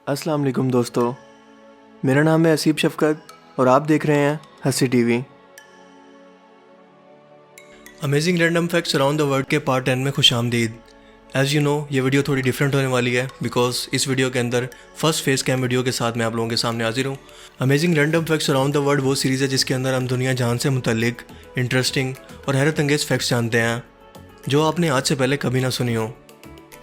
अस्सलाम वालेकुम दोस्तों, मेरा नाम है असीब शफ़क़त और आप देख रहे हैं हंसी TV. Amazing random facts around the world के पार्ट 10 में खुशामदीद। एज़ यू नो ये वीडियो थोड़ी डिफरेंट होने वाली है बिकॉज इस वीडियो के अंदर फर्स्ट फेस कैम वीडियो के साथ मैं आप लोगों के सामने हाजिर हूँ। Amazing random facts around the world वो सीरीज़ है जिसके अंदर हम दुनिया जहान से मुतल्लिक इंटरेस्टिंग और हैरत अंगेज़ फैक्ट्स जानते हैं जो आपने आज से पहले कभी ना सुनी हो।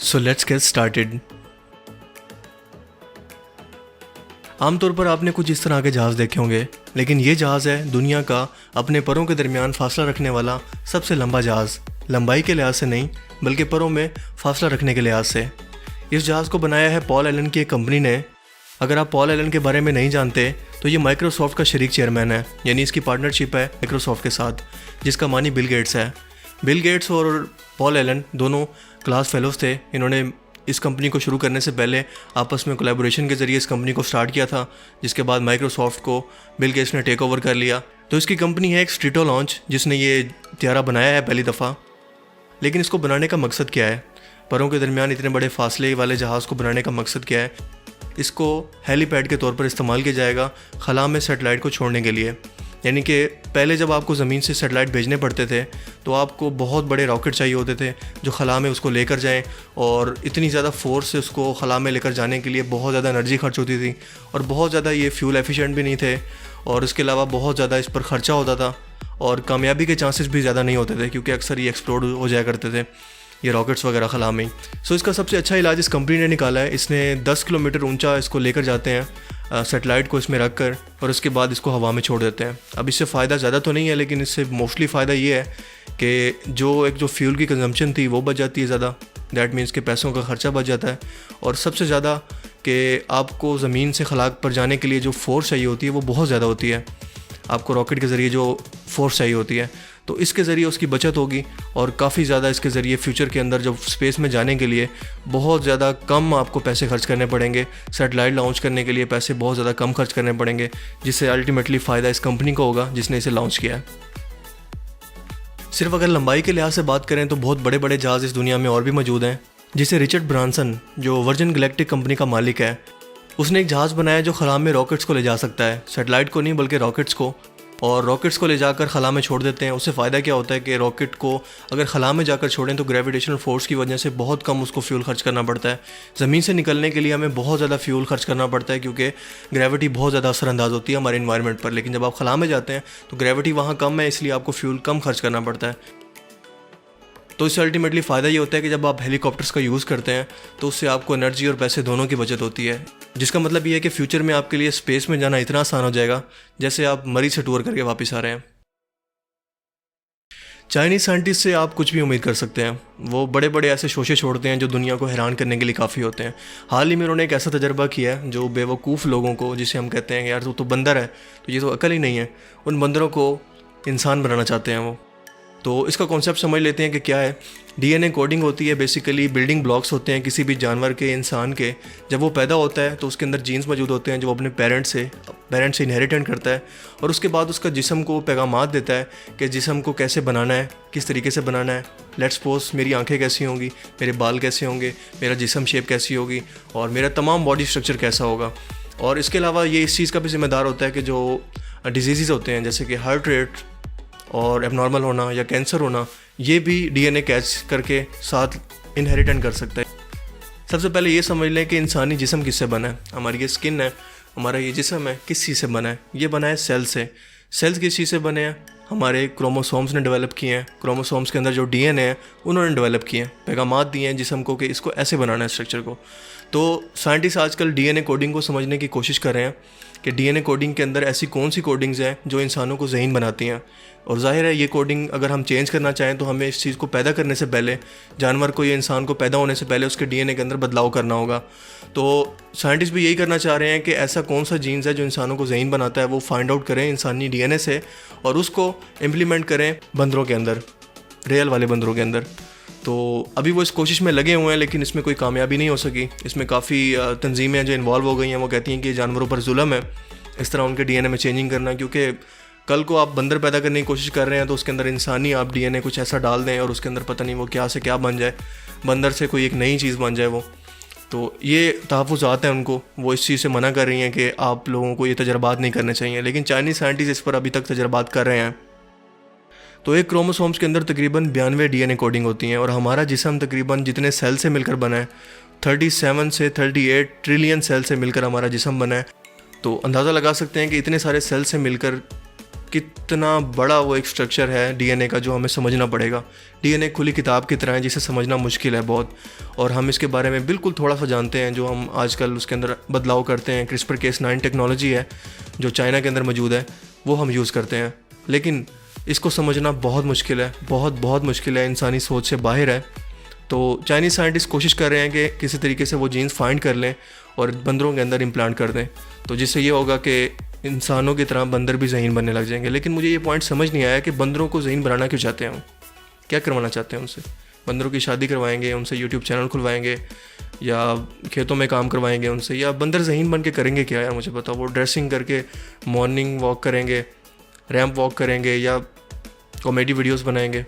So let's get started. आमतौर पर आपने कुछ इस तरह के जहाज़ देखे होंगे, लेकिन ये जहाज़ है दुनिया का अपने परों के दरमियान फासला रखने वाला सबसे लंबा जहाज़। लंबाई के लिहाज से नहीं बल्कि परों में फासला रखने के लिहाज से। इस जहाज़ को बनाया है पॉल एलन की एक कंपनी ने। अगर आप पॉल एलन के बारे में नहीं जानते तो ये माइक्रोसॉफ्ट का शरीक चेयरमैन है, यानी इसकी पार्टनरशिप है माइक्रोसॉफ्ट के साथ, जिसका मानी बिल गेट्स है। बिल गेट्स और पॉल एलन दोनों क्लास फेलोज थे। इन्होंने इस कंपनी को शुरू करने से पहले आपस में कोलैबोरेशन के ज़रिए इस कंपनी को स्टार्ट किया था, जिसके बाद माइक्रोसॉफ्ट को बिल गेट्स ने टेक ओवर कर लिया। तो इसकी कंपनी है एक स्ट्रीटो लॉन्च, जिसने ये त्यारा बनाया है पहली दफ़ा। लेकिन इसको बनाने का मकसद क्या है? परों के दरमियान इतने बड़े फासले वाले जहाज़ को बनाने का मकसद क्या है? इसको हेलीपैड के तौर पर इस्तेमाल किया जाएगा खला में सेटेलाइट को छोड़ने के लिए। यानी कि पहले जब आपको ज़मीन से सेटेलाइट भेजने पड़ते थे तो आपको बहुत बड़े रॉकेट चाहिए होते थे जो खला में उसको लेकर जाएं, और इतनी ज़्यादा फोर्स से उसको खला में लेकर जाने के लिए बहुत ज़्यादा एनर्जी खर्च होती थी, और बहुत ज़्यादा ये फ्यूल एफिशिएंट भी नहीं थे, और इसके अलावा बहुत ज़्यादा इस पर ख़र्चा होता था, और कामयाबी के चांसेस भी ज़्यादा नहीं होते थे क्योंकि अक्सर ये एक्सप्लोड हो जाया करते थे ये रॉकेट्स वगैरह खला में। सो इसका सबसे अच्छा इलाज इस कंपनी ने निकाला है। इसने 10 किलोमीटर ऊंचा इसको लेकर जाते हैं सेटेलाइट को इसमें रख कर, और उसके बाद इसको हवा में छोड़ देते हैं। अब इससे फ़ायदा ज़्यादा तो नहीं है, लेकिन इससे मोस्टली फ़ायदा ये है कि जो फ्यूल की कंजम्पशन थी वो बच जाती है ज़्यादा। दैट मीन्स के पैसों का खर्चा बच जाता है, और सबसे ज़्यादा कि आपको ज़मीन से खला पर जाने के लिए जो फोर्स चाहिए होती है वो बहुत ज़्यादा होती है। आपको रॉकेट के ज़रिए जो फोर्स चाहिए होती है, तो इसके ज़रिए उसकी बचत होगी, और काफ़ी ज़्यादा इसके ज़रिए फ्यूचर के अंदर जब स्पेस में जाने के लिए बहुत ज़्यादा कम आपको पैसे खर्च करने पड़ेंगे। सेटेलाइट लॉन्च करने के लिए पैसे बहुत ज़्यादा कम खर्च करने पड़ेंगे, जिससे अल्टीमेटली फ़ायदा इस कंपनी को होगा जिसने इसे लॉन्च किया है। सिर्फ अगर लंबाई के लिहाज से बात करें तो बहुत बड़े बड़े जहाज़ इस दुनिया में और भी मौजूद हैं। जिसे रिचर्ड ब्रांसन, जो वर्जिन गैलेक्टिक कंपनी का मालिक है, उसने एक जहाज़ बनाया जो खला में रॉकेट्स को ले जा सकता है। सेटेलाइट को नहीं बल्कि रॉकेट्स को, और रॉकेट्स को ले जाकर खला में छोड़ देते हैं। उससे फ़ायदा क्या होता है कि रॉकेट को अगर खला में जाकर छोड़ें तो ग्रेविटेशनल फोर्स की वजह से बहुत कम उसको फ्यूल खर्च करना पड़ता है। ज़मीन से निकलने के लिए हमें बहुत ज़्यादा फ्यूल खर्च करना पड़ता है क्योंकि ग्रेविटी बहुत ज़्यादा असरअंदाज होती है हमारे इन्वायरमेंट पर। लेकिन जब आप खला में जाते हैं तो ग्रेविटी वहाँ कम है, इसलिए आपको फ्यूल कम खर्च करना पड़ता है। तो इससे अल्टीमेटली फ़ायदा ये होता है कि जब आप हेलीकॉप्टर्स का यूज़ करते हैं तो उससे आपको एनर्जी और पैसे दोनों की बचत होती है, जिसका मतलब ये है कि फ्यूचर में आपके लिए स्पेस में जाना इतना आसान हो जाएगा जैसे आप मरीज से टूर करके वापस आ रहे हैं। चाइनीज़ साइंटिस्ट से आप कुछ भी उम्मीद कर सकते हैं। वो बड़े बड़े ऐसे शोशे छोड़ते हैं जो दुनिया को हैरान करने के लिए काफ़ी होते हैं। हाल ही में उन्होंने एक ऐसा तजर्बा किया है जो बेवकूफ़ लोगों को, जिसे हम कहते हैं यार तो बंदर है, तो ये तो अकल ही नहीं है, उन बंदरों को इंसान बनाना चाहते हैं वो। तो इसका कॉन्सेप्ट समझ लेते हैं कि क्या है। डीएनए कोडिंग होती है, बेसिकली बिल्डिंग ब्लॉक्स होते हैं किसी भी जानवर के, इंसान के। जब वो पैदा होता है तो उसके अंदर जीन्स मौजूद होते हैं जो वो अपने पेरेंट्स से इनहेरिटेंट करता है, और उसके बाद उसका जिस्म को पैगामात देता है कि जिस्म को कैसे बनाना है, किस तरीके से बनाना है। लेट्स सपोज मेरी आंखें कैसी होंगी, मेरे बाल कैसे होंगे, मेरा जिस्म शेप कैसी होगी, और मेरा तमाम बॉडी स्ट्रक्चर कैसा होगा। और इसके अलावा ये इस चीज़ का भी जिम्मेदार होता है कि जो डिजीज़ होते हैं जैसे कि हार्ट रेट और एबनॉर्मल होना या कैंसर होना, ये भी डीएनए कैच करके साथ इनहेरिटेंट कर सकता है। सबसे पहले ये समझ लें कि इंसानी जिस्म किससे बना है। हमारी ये स्किन है, हमारा ये जिस्म है, किस चीज़ से बना है? ये बना है सेल से। सेल्स किस चीज़ से बने हैं? हमारे क्रोमोसोम्स ने डेवलप किए हैं। क्रोमोसोम्स के अंदर जो डीएनए है उन्होंने डेवलप किए हैं, पैगामात दिए हैं जिस्म को कि इसको ऐसे बनाना है स्ट्रक्चर को। तो साइंटिस्ट आजकल डीएनए कोडिंग को समझने की कोशिश कर रहे हैं कि डीएनए कोडिंग के अंदर ऐसी कौन सी कोडिंग्स हैं जो इंसानों को ज़हीन बनाती हैं। और जाहिर है ये कोडिंग अगर हम चेंज करना चाहें तो हमें इस चीज़ को पैदा करने से पहले, जानवर को या इंसान को पैदा होने से पहले उसके डीएनए के अंदर बदलाव करना होगा। तो साइंटिस्ट भी यही करना चाह रहे हैं कि ऐसा कौन सा जीन्स है जो इंसानों को ज़हीन बनाता है, वो फाइंड आउट करें इंसानी डीएनए से, और उसको इम्प्लीमेंट करें बंदरों के अंदर, रियल वाले बंदरों के अंदर। तो अभी वो इस कोशिश में लगे हुए हैं, लेकिन इसमें कोई कामयाबी नहीं हो सकी। इसमें काफ़ी तंजीमें जो इन्वॉल्व हो गई हैं वो कहती हैं कि जानवरों पर जुल्म है इस तरह उनके डीएनए में चेंजिंग करना, क्योंकि कल को आप बंदर पैदा करने की कोशिश कर रहे हैं तो उसके अंदर इंसानी आप डीएनए कुछ ऐसा डाल दें और उसके अंदर पता नहीं वो क्या से क्या बन जाए, बंदर से कोई एक नई चीज़ बन जाए वो। तो ये तहफ़्फ़ुज़ात हैं उनको, वो इस चीज़ से मना कर रही हैं कि आप लोगों को ये तजर्बात नहीं करने चाहिए, लेकिन चाइनीज़ साइंटिस्ट इस पर अभी तक तजर्बात कर रहे हैं। तो एक क्रोमोसोम्स के अंदर तकरीबन 92 डीएनए कोडिंग होती हैं, और हमारा जिस्म तकरीबन जितने सेल से मिलकर बना है 37 से 38 ट्रिलियन सेल से मिलकर हमारा जिस्म बना है। तो अंदाज़ा लगा सकते हैं कि इतने सारे सेल से मिलकर कितना बड़ा वो एक स्ट्रक्चर है डीएनए का, जो हमें समझना पड़ेगा। डीएनए खुली किताब की तरह है जिसे समझना मुश्किल है बहुत, और हम इसके बारे में बिल्कुल थोड़ा सा जानते हैं। जो हम आजकल उसके अंदर बदलाव करते हैं, CRISPR-Cas9 टेक्नोलॉजी है जो चाइना के अंदर मौजूद है, वो हम यूज़ करते हैं, लेकिन इसको समझना बहुत मुश्किल है, बहुत मुश्किल है, इंसानी सोच से बाहर है। तो चाइनीज़ साइंटिस्ट कोशिश कर रहे हैं कि किसी तरीके से वो जीन्स फाइंड कर लें और बंदरों के अंदर इम्प्लांट कर दें, तो जिससे ये होगा कि इंसानों की तरह बंदर भी ज़हीन बनने लग जाएंगे। लेकिन मुझे ये पॉइंट समझ नहीं आया कि बंदरों को ज़हीन बनाना क्यों चाहते हैं, क्या करवाना चाहते हैं उनसे? बंदरों की शादी करवाएंगे, उनसे यूट्यूब चैनल खुलवाएंगे, या खेतों में काम करवाएंगे उनसे, या बंदर ज़हीन बन के करेंगे क्या यार? मुझे बताओ। वो ड्रेसिंग करके मॉर्निंग वॉक करेंगे, रैंप वॉक करेंगे, या कॉमेडी वीडियोस बनाएंगे?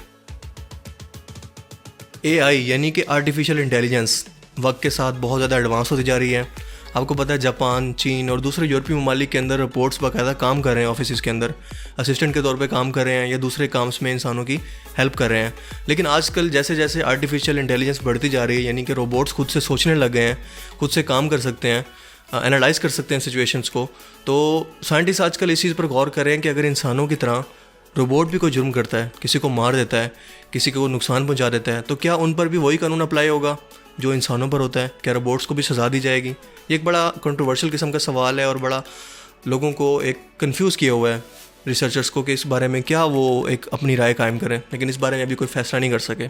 AI यानी कि आर्टिफिशियल इंटेलिजेंस वक्त के साथ बहुत ज़्यादा एडवांस होती जा रही है। आपको पता है जापान, चीन और दूसरे यूरोपीय ममालिक के अंदर रोबोट्स बाकायदा काम कर रहे हैं, ऑफिस के अंदर असिस्टेंट के तौर पे काम कर रहे हैं, या दूसरे काम्स में इंसानों की हेल्प कर रहे हैं। लेकिन आजकल जैसे जैसे आर्टिफिशियल इंटेलिजेंस बढ़ती जा रही है, यानी कि रोबोट्स खुद से सोचने लग गए हैं, खुद से काम कर सकते हैं, एनालाइज कर सकते हैं सिचुएशंस को, तो साइंटिस्ट आजकल इस चीज़ पर गौर कर रहे हैं कि अगर इंसानों की तरह रोबोट भी कोई जुर्म करता है, किसी को मार देता है, किसी को नुकसान पहुंचा देता है, तो क्या उन पर भी वही कानून अप्लाई होगा जो इंसानों पर होता है? क्या रोबोट्स को भी सज़ा दी जाएगी? ये एक बड़ा कंट्रोवर्शियल किस्म का सवाल है, और बड़ा लोगों को एक कंफ्यूज किया हुआ है, रिसर्चर्स को, कि इस बारे में क्या वो एक अपनी राय कायम करें, लेकिन इस बारे में अभी कोई फैसला नहीं कर सके।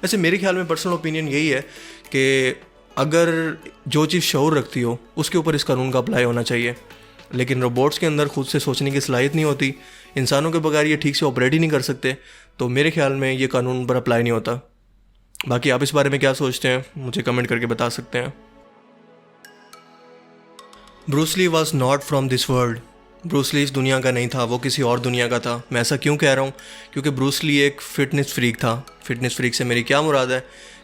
वैसे मेरे ख्याल में पर्सनल ओपिनियन यही है कि अगर जो चीज़ शऊर रखती हो उसके ऊपर इस कानून का अप्लाई होना चाहिए, लेकिन रोबोट्स के अंदर खुद से सोचने की सलाहियत नहीं होती, इंसानों के बगैर ये ठीक से ऑपरेट ही नहीं कर सकते, तो मेरे ख्याल में ये कानून पर अप्लाई नहीं होता। बाकी आप इस बारे में क्या सोचते हैं, मुझे कमेंट करके बता सकते हैं। Bruce Lee was not from this world. Bruce Lee इस दुनिया का नहीं था, वो किसी और दुनिया का था। मैं ऐसा क्यों कह रहा हूँ? क्योंकि ब्रूस ली एक फ़िटनेस फ्रीक था। फ़िटनेस फ्रीक से मेरी क्या मुराद है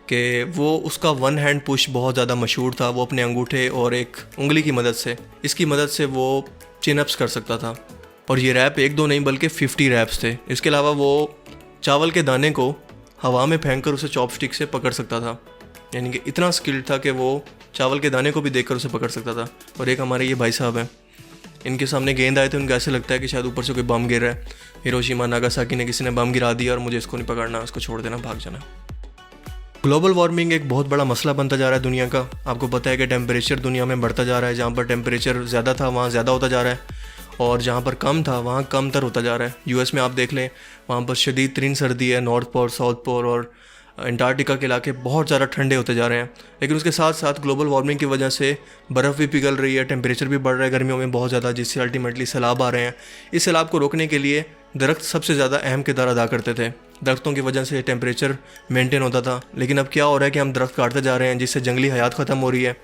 कि वो उसका वन हैंड पुश बहुत ज़्यादा मशहूर था। वो अपने अंगूठे और एक उंगली की मदद से, इसकी मदद से वो चिनअप्स कर सकता था, और ये रैप एक दो नहीं बल्कि 50 रैप्स थे। इसके अलावा वो चावल के दाने को हवा में फेंक कर उसे चॉपस्टिक से पकड़ सकता था, यानी कि इतना स्किल्ड था कि वो चावल के दाने को भी देखकर उसे पकड़ सकता था। और एक हमारे ये भाई साहब हैं, इनके सामने गेंद आए थे, उनको ऐसे लगता है कि शायद ऊपर से कोई बम गिर रहा है, हिरोशिमा नागासाकी ने किसी ने बम गिरा दिया और मुझे इसको नहीं पकड़ना, उसको छोड़ देना, भाग जाना। ग्लोबल वार्मिंग एक बहुत बड़ा मसला बनता जा रहा है दुनिया का। आपको पता है कि टेम्परेचर दुनिया में बढ़ता जा रहा है, जहाँ पर टेम्परेचर ज़्यादा था वहाँ ज़्यादा होता जा रहा है, और जहाँ पर कम था वहाँ कम तर होता जा रहा है। यूएस में आप देख लें, वहाँ पर शदीद तरीन सर्दी है, नॉर्थ पोल, साउथ पोल और अंटार्कटिका के इलाके बहुत ज़्यादा ठंडे होते जा रहे हैं। लेकिन उसके साथ साथ ग्लोबल वार्मिंग की वजह से बर्फ़ भी पिघल रही है, टेम्परेचर भी बढ़ रहा है गर्मियों में बहुत ज़्यादा, जिससे अल्टीमेटली सैलाब आ रहे हैं। इस सैलाब को रोकने के लिए दरख्त सबसे ज़्यादा अहम किरदार अदा करते थे। दरख्तों की वजह से टेम्परेचर मेंटेन होता था, लेकिन अब क्या हो रहा है कि हम दरख्त काटते जा रहे हैं, जिससे जंगली हयात ख़त्म हो रही है।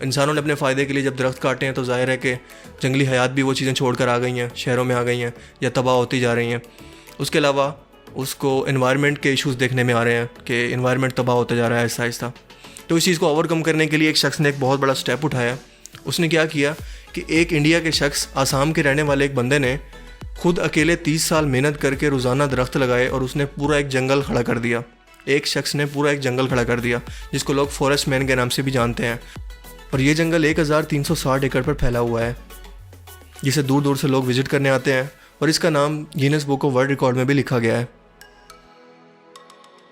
इंसानों ने अपने फ़ायदे के लिए जब दरख्त काटे हैं तो जाहिर है कि जंगली हयात भी वो चीज़ें छोड़ कर आ गई हैं, शहरों में आ गई हैं या तबाह होती जा रही हैं। उसके अलावा उसको एनवायरनमेंट के इश्यूज़ देखने में आ रहे हैं कि एनवायरनमेंट तबाह होता जा रहा है आहिस्ता आहिस्ता। तो इस चीज़ को ओवरकम करने के लिए एक शख्स ने एक बहुत बड़ा स्टेप उठाया। उसने क्या किया कि एक इंडिया के शख्स, आसाम के रहने वाले एक बंदे ने खुद अकेले 30 साल मेहनत करके रोज़ाना दरख्त लगाए और उसने पूरा एक जंगल खड़ा कर दिया। एक शख्स ने पूरा एक जंगल खड़ा कर दिया, जिसको लोग फॉरेस्ट मैन के नाम से भी जानते हैं। और ये जंगल 1360 एकड़ पर फैला हुआ है, जिसे दूर दूर से लोग विज़िट करने आते हैं, और इसका नाम Guinness book of world record में भी लिखा गया है।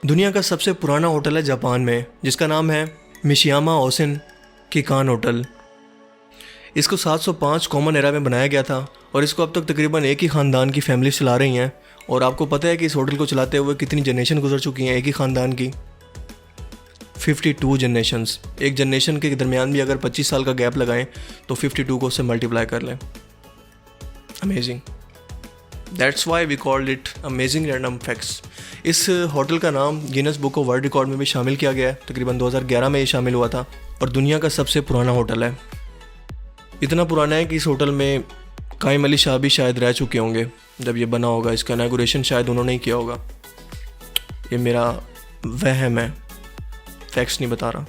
दुनिया का सबसे पुराना होटल है जापान में, जिसका नाम है मिशियामा ओसिन किकान होटल। इसको 705 कॉमन एरा में बनाया गया था, और इसको अब तक तकरीबन एक ही ख़ानदान की फैमिली चला रही हैं। और आपको पता है कि इस होटल को चलाते हुए कितनी जनरेशन गुजर चुकी हैं एक ही ख़ानदान की? 52 जनरेशन्स। एक जनरेशन के दरमियान भी अगर 25 साल का गैप लगाएं तो 52 को उससे मल्टीप्लाई कर लें। Amazing, that's why we called it amazing random facts. इस होटल का नाम Guinness book of world record में भी शामिल किया गया है। तकरीबन 2011 में ये शामिल हुआ था, और दुनिया का सबसे पुराना होटल है। इतना पुराना है कि इस होटल में कायम अली शाह भी शायद रह चुके होंगे जब ये बना होगा। इसका इनॉग्रेशन शायद उन्होंने ही किया होगा। ये मेरा वहम है, फैक्ट्स नहीं बता रहा।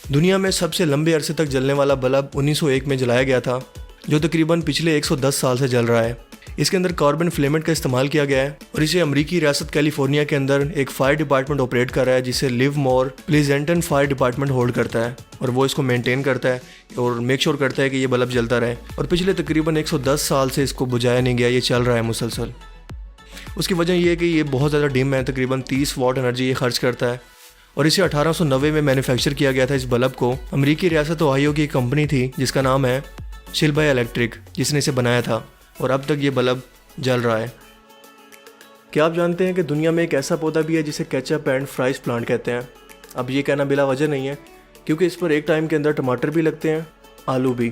दुनिया में सबसे लंबे अरसे तक जलने वाला बल्ब 1901 में जलाया गया था, जो तकरीबन पिछले 110 साल से जल रहा है। इसके अंदर कार्बन फिलेमेंट का इस्तेमाल किया गया है और इसे अमेरिकी रियासत कैलिफोर्निया के अंदर एक फायर डिपार्टमेंट ऑपरेट कर रहा है, जिसे लिवमोर प्लीजेंटन फायर डिपार्टमेंट होल्ड करता है और वो इसको मेंटेन करता है और मेक श्योर करता है कि ये बल्ब जलता रहे। और पिछले तकरीबन 110 साल से इसको बुझाया नहीं गया, ये चल रहा है मुसलसल। उसकी वजह ये है कि ये बहुत ज़्यादा डिम है, तकरीबन 30 वाट एनर्जी ये खर्च करता है और इसे 1890 में मैन्युफैक्चर किया गया था। इस बल्ब को अमेरिकी रियासत ओहायो की एक कंपनी थी जिसका नाम है शिल्बा इलेक्ट्रिक, जिसने इसे बनाया था और अब तक ये बल्ब जल रहा है। क्या आप जानते हैं कि दुनिया में एक ऐसा पौधा भी है जिसे केचप एंड फ्राइज प्लांट कहते हैं? अब ये कहना बिला वजह नहीं है, क्योंकि इस पर एक टाइम के अंदर टमाटर भी लगते हैं, आलू भी।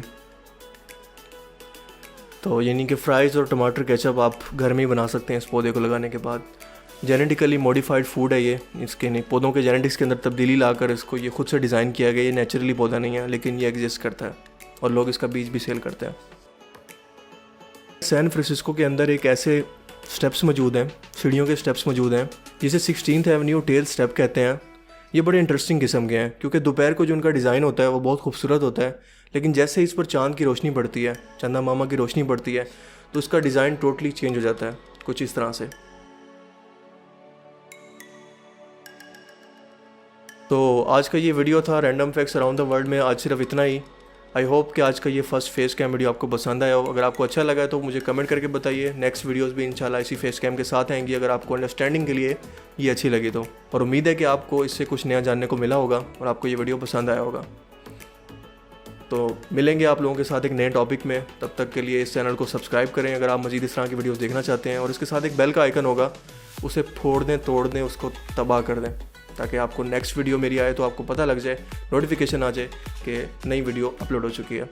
तो यानी कि फ्राइज़ और टमाटर केचप आप घर में ही बना सकते हैं इस पौधे को लगाने के बाद। जेनेटिकली मॉडिफाइड फूड है ये, इसके नहीं पौधों के जेनेटिक्स के अंदर तब्दीली लाकर इसको ये खुद से डिज़ाइन किया गया। ये नेचुरली पौधा नहीं है, लेकिन ये एग्जिस्ट करता है और लोग इसका बीज भी सेल करते हैं। सैन फ्रांसिस्को के अंदर एक ऐसे स्टेप्स मौजूद हैं, सीढ़ियों के स्टेप्स मौजूद हैं, जिसे 16th एवेन्यू टेल स्टेप कहते हैं। ये बड़े इंटरेस्टिंग किस्म के हैं, क्योंकि दोपहर को जो उनका डिज़ाइन होता है वो बहुत खूबसूरत होता है, लेकिन जैसे ही इस पर चांद की रोशनी पड़ती है, चंदा मामा की रोशनी पड़ती है, तो उसका डिज़ाइन टोटली चेंज हो जाता है, कुछ इस तरह से। तो आज का ये वीडियो था random facts around the world में। आज सिर्फ इतना ही। आई होप कि आज का ये फर्स्ट फेस कैम वीडियो आपको पसंद आया हो। अगर आपको अच्छा लगा है तो मुझे कमेंट करके बताइए। नेक्स्ट वीडियोस भी इंशाल्लाह इसी फेस कैम के साथ आएंगी, अगर आपको अंडरस्टैंडिंग के लिए ये अच्छी लगी तो। और उम्मीद है कि आपको इससे कुछ नया जानने को मिला होगा और आपको ये वीडियो पसंद आया होगा। तो मिलेंगे आप लोगों के साथ एक नए टॉपिक में। तब तक के लिए इस चैनल को सब्सक्राइब करें अगर आप मज़ीद इस तरह की वीडियोज़ देखना चाहते हैं, और इसके साथ एक बेल का आइकन होगा, उसे फोड़ दें, तोड़ दें, उसको तबाह कर दें, ताकि आपको नेक्स्ट वीडियो मेरी आए तो आपको पता लग जाए, नोटिफिकेशन आ जाए कि नई वीडियो अपलोड हो चुकी है।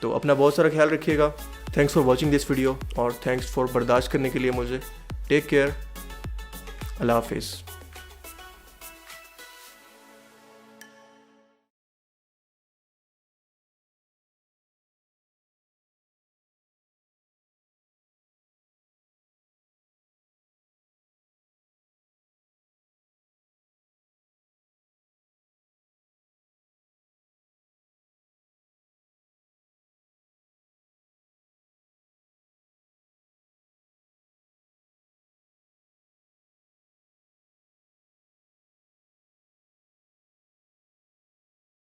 तो अपना बहुत सारा ख्याल रखिएगा। Thanks for watching this video और थैंक्स फॉर बर्दाश्त करने के लिए मुझे। Take care. अल्लाह हाफिज़।